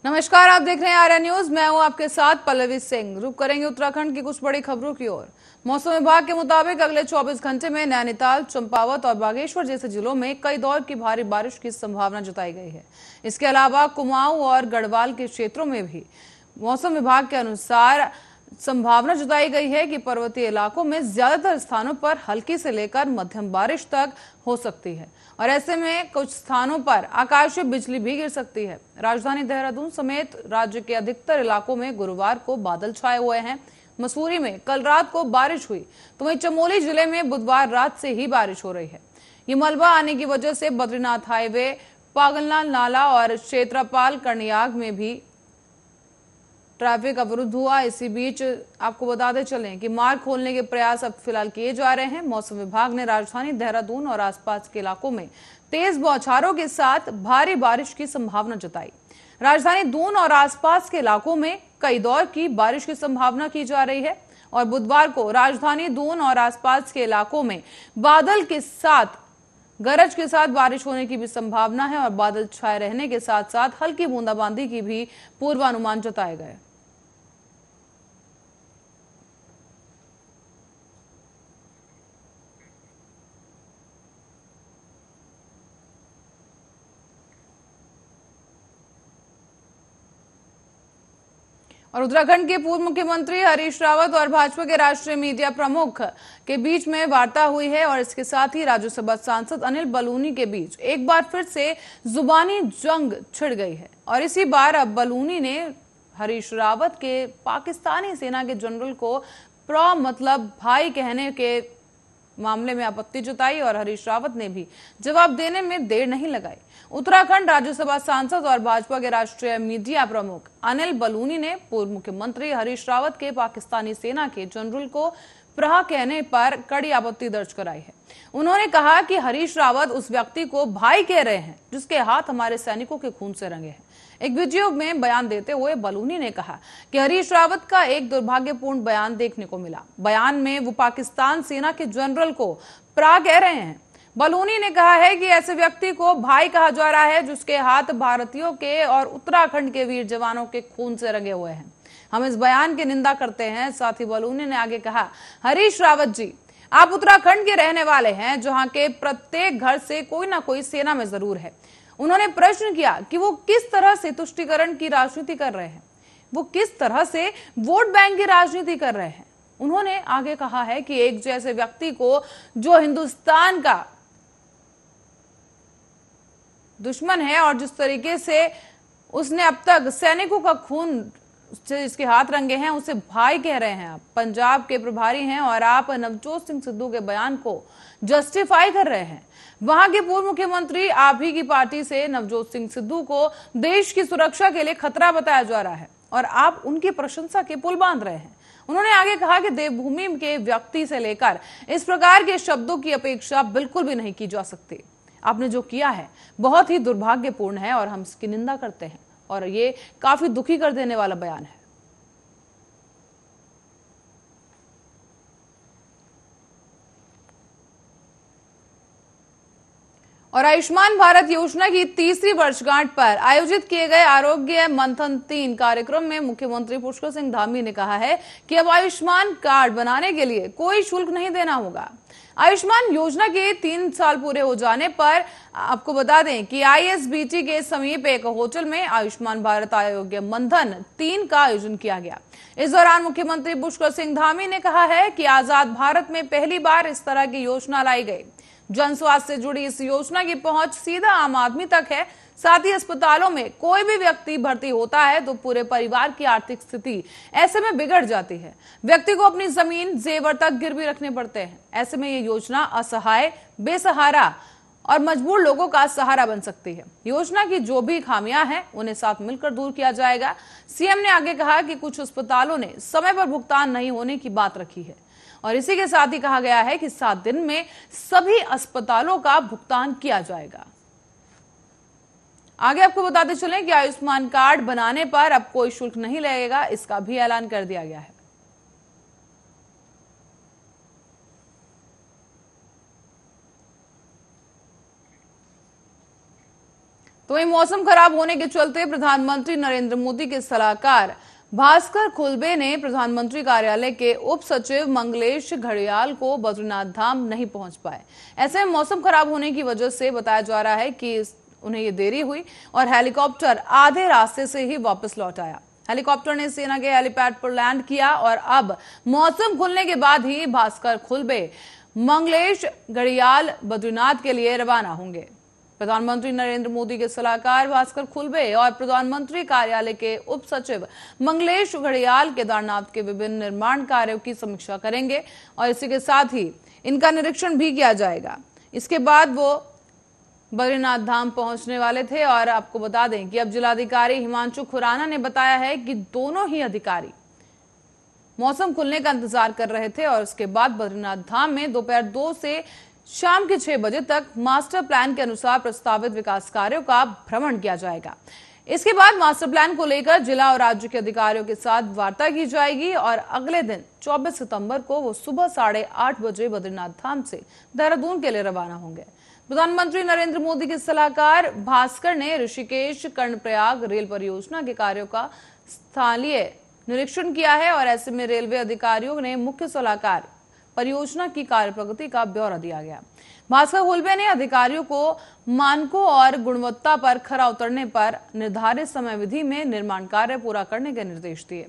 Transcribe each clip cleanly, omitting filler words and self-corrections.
नमस्कार, आप देख रहे हैं आर्या न्यूज। मैं हूं आपके साथ पल्लवी सिंह। रुक करेंगे उत्तराखंड की कुछ बड़ी खबरों की ओर। मौसम विभाग के मुताबिक अगले 24 घंटे में नैनीताल, चंपावत और बागेश्वर जैसे जिलों में कई दौर की भारी बारिश की संभावना जताई गई है। इसके अलावा कुमाऊं और गढ़वाल के क्षेत्रों में भी मौसम विभाग के अनुसार संभावना जताई गई है कि पर्वतीय इलाकों में ज्यादातर स्थानों पर हल्की से लेकर मध्यम बारिश तक हो सकती है और ऐसे में कुछ स्थानों पर आकाशीय बिजली भी गिर सकती है। राजधानी देहरादून समेत राज्य के अधिकतर इलाकों में गुरुवार को बादल छाए हुए हैं। मसूरी में कल रात को बारिश हुई, तो वहीं चमोली जिले में बुधवार रात से ही बारिश हो रही है। ये मलबा आने की वजह से बद्रीनाथ हाईवे, पागलनाल नाला और क्षेत्रपाल कर्णयाग में भी ट्रैफिक अवरुद्ध हुआ। इसी बीच आपको बताते चलें कि मार्ग खोलने के प्रयास अब फिलहाल किए जा रहे हैं। मौसम विभाग ने राजधानी देहरादून और आसपास के इलाकों में तेज बौछारों के साथ भारी बारिश की संभावना जताई। राजधानी दून और आसपास के इलाकों में कई दौर की बारिश की संभावना की जा रही है और बुधवार को राजधानी दून और आसपास के इलाकों में बादल के साथ गरज के साथ बारिश होने की भी संभावना है और बादल छाए रहने के साथ साथ हल्की बूंदाबांदी की भी पूर्वानुमान जताए गए। और उत्तराखंड के पूर्व मुख्यमंत्री हरीश रावत और भाजपा के राष्ट्रीय मीडिया प्रमुख के बीच में वार्ता हुई है और इसके साथ ही राज्यसभा सांसद अनिल बलूनी के बीच एक बार फिर से जुबानी जंग छिड़ गई है। और इसी बार अब बलूनी ने हरीश रावत के पाकिस्तानी सेना के जनरल को मतलब भाई कहने के मामले में आपत्ति जताई और हरीश रावत ने भी जवाब देने में देर नहीं लगाई। उत्तराखंड राज्यसभा सांसद और भाजपा के राष्ट्रीय मीडिया प्रमुख अनिल बलूनी ने पूर्व मुख्यमंत्री हरीश रावत के पाकिस्तानी सेना के जनरल को प्रहा कहने पर कड़ी आपत्ति दर्ज कराई है। उन्होंने कहा कि हरीश रावत उस व्यक्ति को भाई कह रहे हैं जिसके हाथ हमारे सैनिकों के खून से रंगे हैं। एक वीडियो में बयान देते हुए बलूनी ने कहा कि हरीश रावत का एक दुर्भाग्यपूर्ण बयान देखने को मिला। बयान में वो पाकिस्तान सेना के जनरल को प्रा कह रहे हैं। बलूनी ने कहा है कि ऐसे व्यक्ति को भाई कहा जा रहा है जिसके हाथ भारतीयों के और उत्तराखंड के वीर जवानों के खून से रंगे हुए हैं। हम इस बयान की निंदा करते हैं। साथ ही बलूनी ने आगे कहा, हरीश रावत जी, आप उत्तराखंड के रहने वाले हैं जहां के प्रत्येक घर से कोई ना कोई सेना में जरूर है। उन्होंने प्रश्न किया कि वो किस तरह से तुष्टीकरण की राजनीति कर रहे हैं, वो किस तरह से वोट बैंक की राजनीति कर रहे हैं। उन्होंने आगे कहा है कि एक जैसे व्यक्ति को जो हिंदुस्तान का दुश्मन है और जिस तरीके से उसने अब तक सैनिकों का खून से इसके हाथ रंगे हैं, उसे भाई कह रहे हैं। आप पंजाब के प्रभारी हैं और आप नवजोत सिंह सिद्धू के बयान को जस्टिफाई कर रहे हैं। वहां के पूर्व मुख्यमंत्री आप ही की पार्टी से नवजोत सिंह सिद्धू को देश की सुरक्षा के लिए खतरा बताया जा रहा है और आप उनकी प्रशंसा के पुल बांध रहे हैं। उन्होंने आगे कहा कि देवभूमि के व्यक्ति से लेकर इस प्रकार के शब्दों की अपेक्षा बिल्कुल भी नहीं की जा सकती। आपने जो किया है बहुत ही दुर्भाग्यपूर्ण है और हम इसकी निंदा करते हैं और ये काफी दुखी कर देने वाला बयान है। और आयुष्मान भारत योजना की तीसरी वर्षगांठ पर आयोजित किए गए आरोग्य मंथन 3 कार्यक्रम में मुख्यमंत्री पुष्कर सिंह धामी ने कहा है कि अब आयुष्मान कार्ड बनाने के लिए कोई शुल्क नहीं देना होगा। आयुष्मान योजना के 3 साल पूरे हो जाने पर आपको बता दें कि आईएसबीटी के समीप एक होटल में आयुष्मान भारत आरोग्य मंथन 3 का आयोजन किया गया। इस दौरान मुख्यमंत्री पुष्कर सिंह धामी ने कहा है कि आजाद भारत में पहली बार इस तरह की योजना लाई गई। जन स्वास्थ्य से जुड़ी इस योजना की पहुंच सीधा आम आदमी तक है। साथ ही अस्पतालों में कोई भी व्यक्ति भर्ती होता है तो पूरे परिवार की आर्थिक स्थिति ऐसे में बिगड़ जाती है। व्यक्ति को अपनी जमीन जेवर तक गिरवी रखने पड़ते हैं। ऐसे में ये योजना असहाय, बेसहारा और मजबूर लोगों का सहारा बन सकती है। योजना की जो भी खामियां हैं उन्हें साथ मिलकर दूर किया जाएगा। सीएम ने आगे कहा कि कुछ अस्पतालों ने समय पर भुगतान नहीं होने की बात रखी है और इसी के साथ ही कहा गया है कि 7 दिन में सभी अस्पतालों का भुगतान किया जाएगा। आगे आपको बताते चलें कि आयुष्मान कार्ड बनाने पर अब कोई शुल्क नहीं लगेगा, इसका भी ऐलान कर दिया गया है। तो वहीं मौसम खराब होने के चलते प्रधानमंत्री नरेंद्र मोदी के सलाहकार भास्कर खुलबे ने प्रधानमंत्री कार्यालय के उप सचिव मंगलेश घड़ियाल को बद्रीनाथ धाम नहीं पहुंच पाए। ऐसे में मौसम खराब होने की वजह से बताया जा रहा है कि उन्हें ये देरी हुई और हेलीकॉप्टर आधे रास्ते से ही वापस लौट आया। हेलीकॉप्टर ने सेना के हेलीपैड पर लैंड किया और अब मौसम खुलने के बाद ही भास्कर खुलबे मंगलेश घड़ियाल बद्रीनाथ के लिए रवाना होंगे। प्रधानमंत्री नरेंद्र मोदी के सलाहकार भास्कर खुलबे और प्रधानमंत्री कार्यालय के उप सचिव मंगलेश घड़ियाल केदारनाथ के विभिन्न निर्माण कार्यों की समीक्षा करेंगे और इसी के साथ ही इनका निरीक्षण भी किया जाएगा। इसके बाद वो बद्रीनाथ धाम पहुंचने वाले थे और आपको बता दें कि अब जिलाधिकारी हिमांशु खुराना ने बताया है कि दोनों ही अधिकारी मौसम खुलने का इंतजार कर रहे थे और उसके बाद बद्रीनाथ धाम में दोपहर 2 से शाम के 6 बजे तक मास्टर प्लान के अनुसार प्रस्तावित विकास कार्यों का भ्रमण किया जाएगा। इसके बाद मास्टर प्लान को लेकर जिला और राज्य के अधिकारियों के साथ वार्ता की जाएगी और अगले दिन 24 सितंबर को वो सुबह 8:30 बजे बद्रीनाथ धाम से देहरादून के लिए रवाना होंगे। प्रधानमंत्री नरेंद्र मोदी के सलाहकार भास्कर ने ऋषिकेश कर्णप्रयाग रेल परियोजना के कार्यों का स्थलीय निरीक्षण किया है और ऐसे में रेलवे अधिकारियों ने मुख्य सलाहकार परियोजना की कार्य प्रगति का ब्यौरा दिया गया। भास्कर खुलबे ने अधिकारियों को मानकों और गुणवत्ता पर खरा उतरने पर निर्धारित समय विधि में निर्माण कार्य पूरा करने के निर्देश दिए।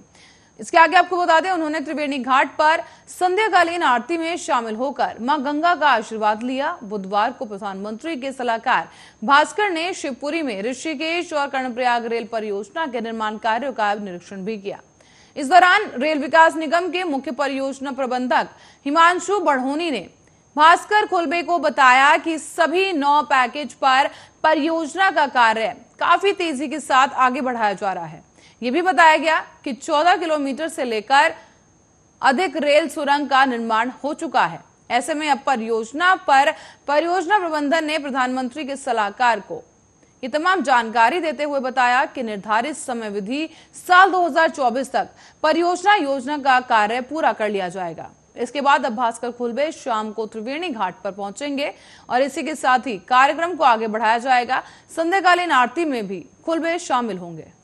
इसके आगे आपको बता दें, उन्होंने त्रिवेणी घाट पर संध्याकालीन आरती में शामिल होकर मां गंगा का आशीर्वाद लिया। बुधवार को प्रधानमंत्री के सलाहकार भास्कर ने शिवपुरी में ऋषिकेश और कर्णप्रयाग रेल परियोजना के निर्माण कार्यों का निरीक्षण भी किया। इस दौरान रेल विकास निगम के मुख्य परियोजना प्रबंधक हिमांशु बढ़ोनी ने भास्कर खुलबे को बताया कि सभी 9 पैकेज पर परियोजना का कार्य काफी तेजी के साथ आगे बढ़ाया जा रहा है। ये भी बताया गया कि 14 किलोमीटर से लेकर अधिक रेल सुरंग का निर्माण हो चुका है। ऐसे में अब परियोजना प्रबंधन ने प्रधानमंत्री के सलाहकार को ये तमाम जानकारी देते हुए बताया कि निर्धारित समय विधि साल 2024 तक परियोजना योजना का कार्य पूरा कर लिया जाएगा। इसके बाद अब भास्कर खुलबे शाम को त्रिवेणी घाट पर पहुंचेंगे और इसी के साथ ही कार्यक्रम को आगे बढ़ाया जाएगा। संध्याकालीन आरती में भी खुलबे शामिल होंगे।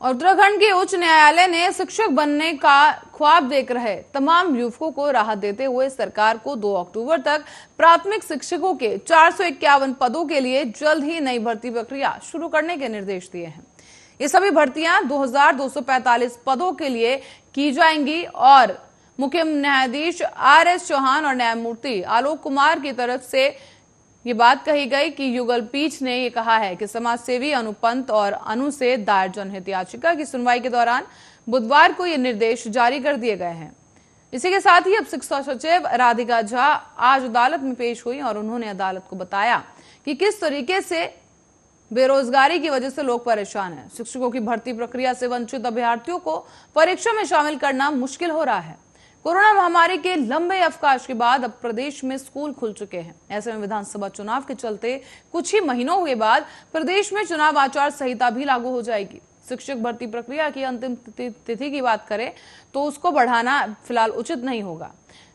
और उत्तराखंड के उच्च न्यायालय ने शिक्षक बनने का ख्वाब देख रहे तमाम युवकों को राहत देते हुए सरकार को 2 अक्टूबर तक प्राथमिक शिक्षकों के 451 पदों के लिए जल्द ही नई भर्ती प्रक्रिया शुरू करने के निर्देश दिए हैं। ये सभी भर्तियां 2245 पदों के लिए की जाएंगी और मुख्य न्यायाधीश RS चौहान और न्यायमूर्ति आलोक कुमार की तरफ से ये बात कही गई कि युगल पीठ ने ये कहा है कि समाज सेवी अनुपंत और अनु से दायर जनहित याचिका की सुनवाई के दौरान बुधवार को ये निर्देश जारी कर दिए गए हैं। इसी के साथ ही अब शिक्षा सचिव राधिका झा आज अदालत में पेश हुई और उन्होंने अदालत को बताया कि किस तरीके से बेरोजगारी की वजह से लोग परेशान हैं। शिक्षकों की भर्ती प्रक्रिया से वंचित अभ्यर्थियों को परीक्षा में शामिल करना मुश्किल हो रहा है। कोरोना महामारी के लंबे अवकाश के बाद अब प्रदेश में स्कूल खुल चुके हैं। ऐसे में विधानसभा चुनाव के चलते कुछ ही महीनों के बाद प्रदेश में चुनाव आचार संहिता भी लागू हो जाएगी। शिक्षक भर्ती प्रक्रिया की अंतिम तिथि की बात करें तो उसको बढ़ाना फिलहाल उचित नहीं होगा।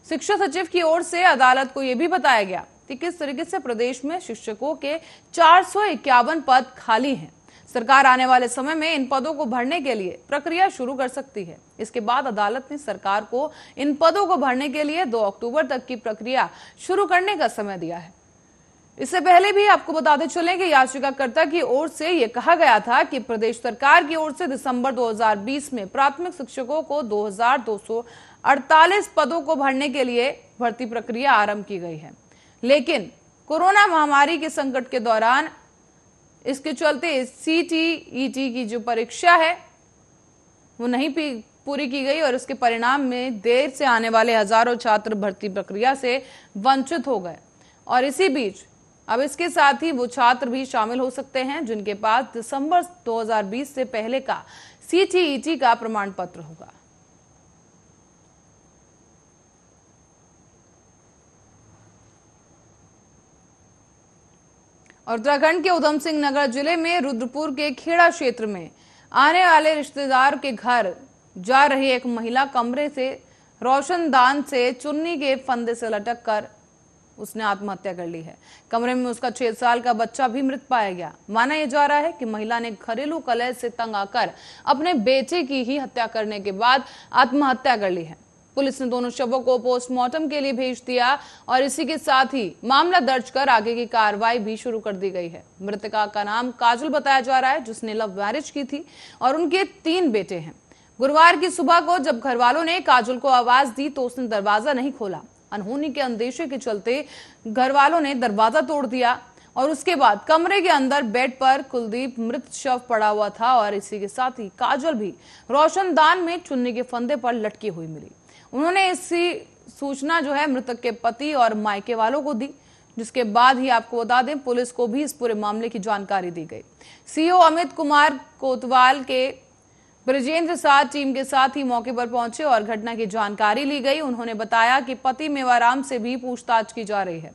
शिक्षा सचिव की ओर से अदालत को यह भी बताया गया कि किस तरीके से प्रदेश में शिक्षकों के 451 पद खाली हैं। सरकार आने वाले समय में इन पदों को भरने के लिए प्रक्रिया शुरू कर सकती है। इसके बाद अदालत ने सरकार को इन पदों को भरने के लिए 2 अक्टूबर तक की प्रक्रिया शुरू करने का समय दिया है। इससे पहले भी आपको बताते चलें कि याचिकाकर्ता की ओर से यह कहा गया था कि प्रदेश सरकार की ओर से दिसंबर 2020 में प्राथमिक शिक्षकों को 2248 पदों को भरने के लिए भर्ती प्रक्रिया आरंभ की गई है, लेकिन कोरोना महामारी के संकट के दौरान इसके चलते CTET की जो परीक्षा है वो नहीं पूरी की गई और इसके परिणाम में देर से आने वाले हजारों छात्र भर्ती प्रक्रिया से वंचित हो गए। और इसी बीच अब इसके साथ ही वो छात्र भी शामिल हो सकते हैं जिनके पास दिसंबर 2020 से पहले का CTET का प्रमाण पत्र होगा। और उत्तराखंड के उधम सिंह नगर जिले में रुद्रपुर के खेड़ा क्षेत्र में आने वाले रिश्तेदार के घर जा रही एक महिला कमरे से रोशनदान से चुन्नी के फंदे से लटक कर उसने आत्महत्या कर ली है। कमरे में उसका 6 साल का बच्चा भी मृत पाया गया। माना यह जा रहा है कि महिला ने घरेलू कलह से तंग आकर अपने बेटे की ही हत्या करने के बाद आत्महत्या कर ली है। पुलिस ने दोनों शवों को पोस्टमार्टम के लिए भेज दिया और इसी के साथ ही मामला दर्ज कर आगे की कार्रवाई भी शुरू कर दी गई है। मृतका का नाम काजल बताया जा रहा है, जिसने लव मैरिज की थी और उनके 3 बेटे हैं। गुरुवार की सुबह को जब घर वालों ने काजल को आवाज दी तो उसने दरवाजा नहीं खोला। अनहोनी के अंदेशे के चलते घर वालों ने दरवाजा तोड़ दिया और उसके बाद कमरे के अंदर बेड पर कुलदीप मृत शव पड़ा हुआ था और इसी के साथ ही काजल भी रोशनदान में चुन्नी के फंदे पर लटकी हुई मिली। उन्होंने इसी सूचना जो है मृतक के पति और मायके वालों को दी, जिसके बाद ही आपको बता दें पुलिस को भी इस पूरे मामले की जानकारी दी गई। सीओ अमित कुमार कोतवाल के ब्रजेंद्र साथ टीम के साथ ही मौके पर पहुंचे और घटना की जानकारी ली गई। उन्होंने बताया कि पति मेवाराम से भी पूछताछ की जा रही है।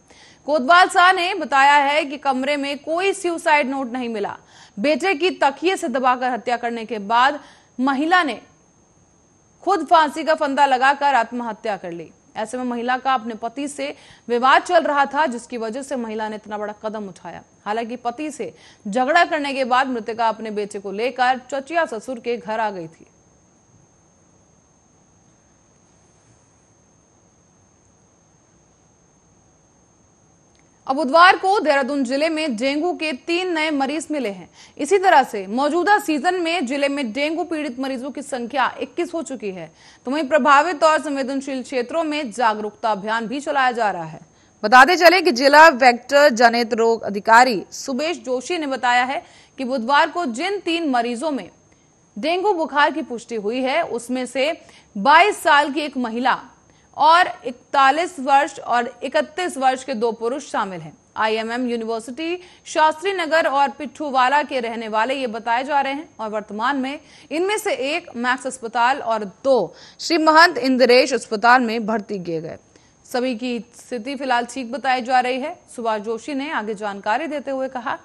कोतवाल साह ने बताया है कि कमरे में कोई सुसाइड नोट नहीं मिला। बेटे की तकिए से दबाकर हत्या करने के बाद महिला ने खुद फांसी का फंदा लगाकर आत्महत्या कर ली। ऐसे में महिला का अपने पति से विवाद चल रहा था, जिसकी वजह से महिला ने इतना बड़ा कदम उठाया। हालांकि पति से झगड़ा करने के बाद मृतका अपने बेटे को लेकर चचिया ससुर के घर आ गई थी। अब बुधवार को देहरादून जिले में डेंगू के 3 नए मरीज मिले हैं। इसी तरह से मौजूदा सीजन में जिले में डेंगू पीड़ित मरीजों की संख्या 21 हो चुकी है। तो वहीं प्रभावित और संवेदनशील क्षेत्रों में जागरूकता अभियान भी चलाया जा रहा है। बताते चले कि जिला वेक्टर जनित रोग अधिकारी सुबेश जोशी ने बताया है कि बुधवार को जिन 3 मरीजों में डेंगू बुखार की पुष्टि हुई है, उसमें से 22 साल की एक महिला और 41 वर्ष और 31 वर्ष के 2 पुरुष शामिल हैं। IMM यूनिवर्सिटी शास्त्री नगर और पिट्ठूवाला के रहने वाले ये बताए जा रहे हैं और वर्तमान में इनमें से 1 मैक्स अस्पताल और 2 श्री महंत इंद्रेश अस्पताल में भर्ती किए गए। सभी की स्थिति फिलहाल ठीक बताई जा रही है। सुभाष जोशी ने आगे जानकारी देते हुए कहा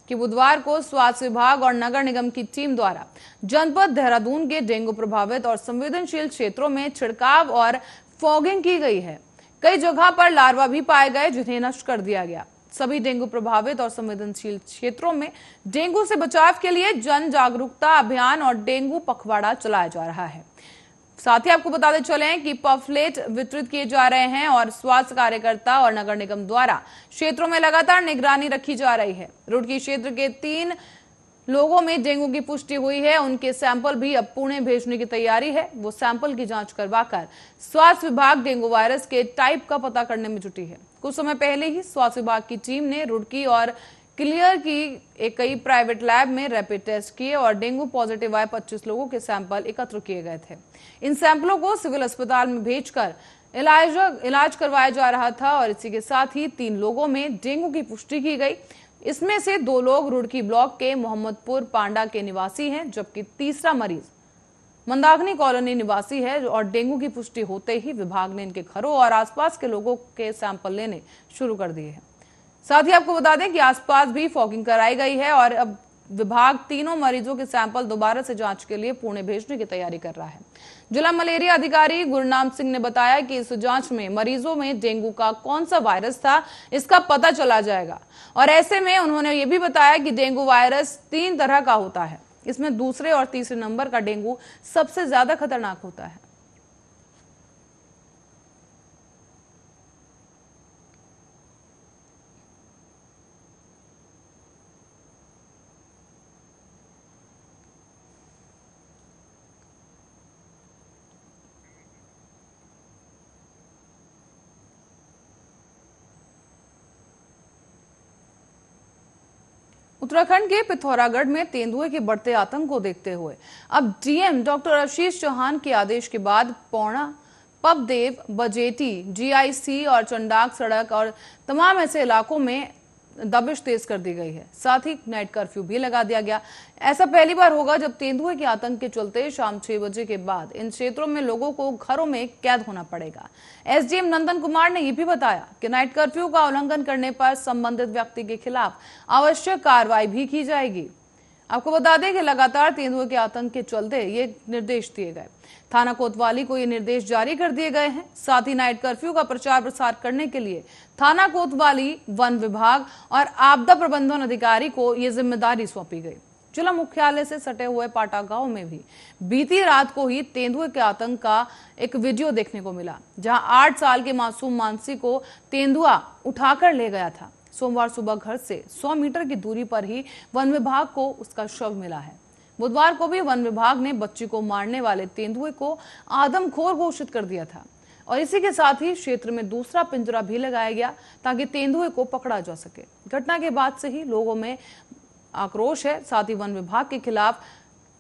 कि बुधवार को स्वास्थ्य विभाग और नगर निगम की टीम द्वारा जनपद देहरादून के डेंगू प्रभावित और संवेदनशील क्षेत्रों में छिड़काव और फॉगिंग की गई है। कई जगह पर लार्वा भी पाए गए, जिन्हें नष्ट कर दिया गया। सभी डेंगू प्रभावित और संवेदनशील क्षेत्रों में डेंगू से बचाव के लिए जन जागरूकता अभियान और डेंगू पखवाड़ा चलाया जा रहा है। साथ ही आपको बताते चलें कि पम्फलेट वितरित किए जा रहे हैं और स्वास्थ्य कार्यकर्ता और नगर निगम द्वारा क्षेत्रों में लगातार निगरानी रखी जा रही है। रुड़की क्षेत्र के 3 लोगों में डेंगू की पुष्टि हुई है। उनके सैंपल भी अब पुणे भेजने की तैयारी है। वो सैंपल की जांच करवाकर स्वास्थ्य विभाग डेंगू वायरस के टाइप का पता करने में जुटी है। कुछ समय पहले ही स्वास्थ्य विभाग की टीम ने रुड़की और क्लियर की कई प्राइवेट लैब में रैपिड टेस्ट किए और डेंगू पॉजिटिव आए 25 लोगों के सैंपल एकत्र किए गए थे। इन सैंपलों को सिविल अस्पताल में भेजकर इलाज करवाया जा रहा था और इसी के साथ ही 3 लोगों में डेंगू की पुष्टि की गई। इसमें से 2 लोग रुड़की ब्लॉक के मोहम्मदपुर पांडा के निवासी हैं, जबकि तीसरा मरीज मंदाकिनी कॉलोनी निवासी है और डेंगू की पुष्टि होते ही विभाग ने इनके घरों और आसपास के लोगों के सैंपल लेने शुरू कर दिए हैं। साथ ही आपको बता दें कि आसपास भी फॉगिंग कराई गई है और अब विभाग तीनों मरीजों के सैंपल दोबारा से जांच के लिए पुणे भेजने की तैयारी कर रहा है। जिला मलेरिया अधिकारी गुरनाम सिंह ने बताया कि इस जांच में मरीजों में डेंगू का कौन सा वायरस था, इसका पता चला जाएगा। और ऐसे में उन्होंने ये भी बताया कि डेंगू वायरस 3 तरह का होता है। इसमें दूसरे और तीसरे नंबर का डेंगू सबसे ज्यादा खतरनाक होता है। उत्तराखंड के पिथौरागढ़ में तेंदुए के बढ़ते आतंक को देखते हुए अब डीएम डॉक्टर आशीष चौहान के आदेश के बाद पौड़ा, पबदेव, बजेटी, जीआईसी और चंडाक सड़क और तमाम ऐसे इलाकों में दबिश तेज कर दी गई है। साथ ही नाइट कर्फ्यू भी लगा दिया गया। ऐसा पहली बार होगा जब तेंदुए के आतंक के चलते शाम 6 बजे के बाद इन क्षेत्रों में लोगों को घरों में कैद होना पड़ेगा। एसडीएम नंदन कुमार ने यह भी बताया कि नाइट कर्फ्यू का उल्लंघन करने पर संबंधित व्यक्ति के खिलाफ आवश्यक कार्रवाई भी की जाएगी। आपको बता दें कि लगातार तेंदुए के आतंक के चलते ये निर्देश दिए गए। थाना कोतवाली को ये निर्देश जारी कर दिए गए हैं। साथ ही नाइट कर्फ्यू का प्रचार प्रसार करने के लिए थाना कोतवाली, वन विभाग और आपदा प्रबंधन अधिकारी को ये जिम्मेदारी सौंपी गई। जिला मुख्यालय से सटे हुए पाटा गांव में भी बीती रात को ही तेंदुए के आतंक का एक वीडियो देखने को मिला, जहां 8 साल के मासूम मानसी को तेंदुआ उठाकर ले गया था। सोमवार सुबह घर से 100 मीटर की दूरी पर ही वन विभाग को उसका शव मिला है। बुधवार को भी वन विभाग ने बच्ची को मारने वाले तेंदुए को आदमखोर घोषित कर दिया था और इसी के साथ ही क्षेत्र में दूसरा पिंजरा भी लगाया गया ताकि तेंदुए को पकड़ा जा सके। घटना के बाद से ही लोगों में आक्रोश है। साथ ही वन विभाग के खिलाफ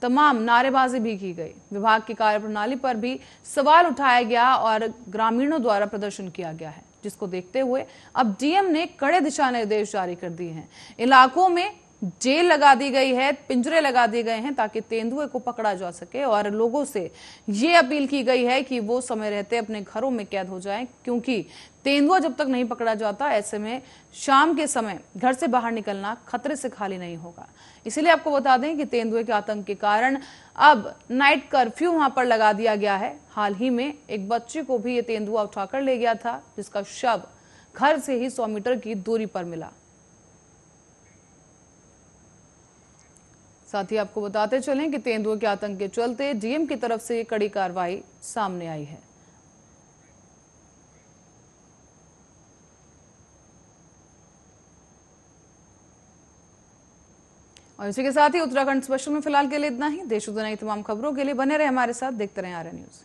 तमाम नारेबाजी भी की गई। विभाग की कार्यप्रणाली पर भी सवाल उठाया गया और ग्रामीणों द्वारा प्रदर्शन किया गया है, जिसको देखते हुए अब डीएम ने कड़े दिशा निर्देश जारी कर दिए हैं। इलाकों में जेल लगा दी गई है, पिंजरे लगा दिए गए हैं ताकि तेंदुए को पकड़ा जा सके और लोगों से ये अपील की गई है कि वो समय रहते अपने घरों में कैद हो जाएं, क्योंकि तेंदुआ जब तक नहीं पकड़ा जाता ऐसे में शाम के समय घर से बाहर निकलना खतरे से खाली नहीं होगा। इसीलिए आपको बता दें कि तेंदुए के आतंक के कारण अब नाइट कर्फ्यू वहां पर लगा दिया गया है। हाल ही में एक बच्चे को भी ये तेंदुआ उठाकर ले गया था, जिसका शव घर से ही 100 मीटर की दूरी पर मिला। साथ ही आपको बताते चलें कि तेंदुए के आतंक के चलते डीएम की तरफ से कड़ी कार्रवाई सामने आई है। और इसी के साथ ही उत्तराखंड स्पेशल में फिलहाल के लिए इतना ही। देश दुनिया की तमाम खबरों के लिए बने रहे हमारे साथ, देखते रहें आर्या न्यूज।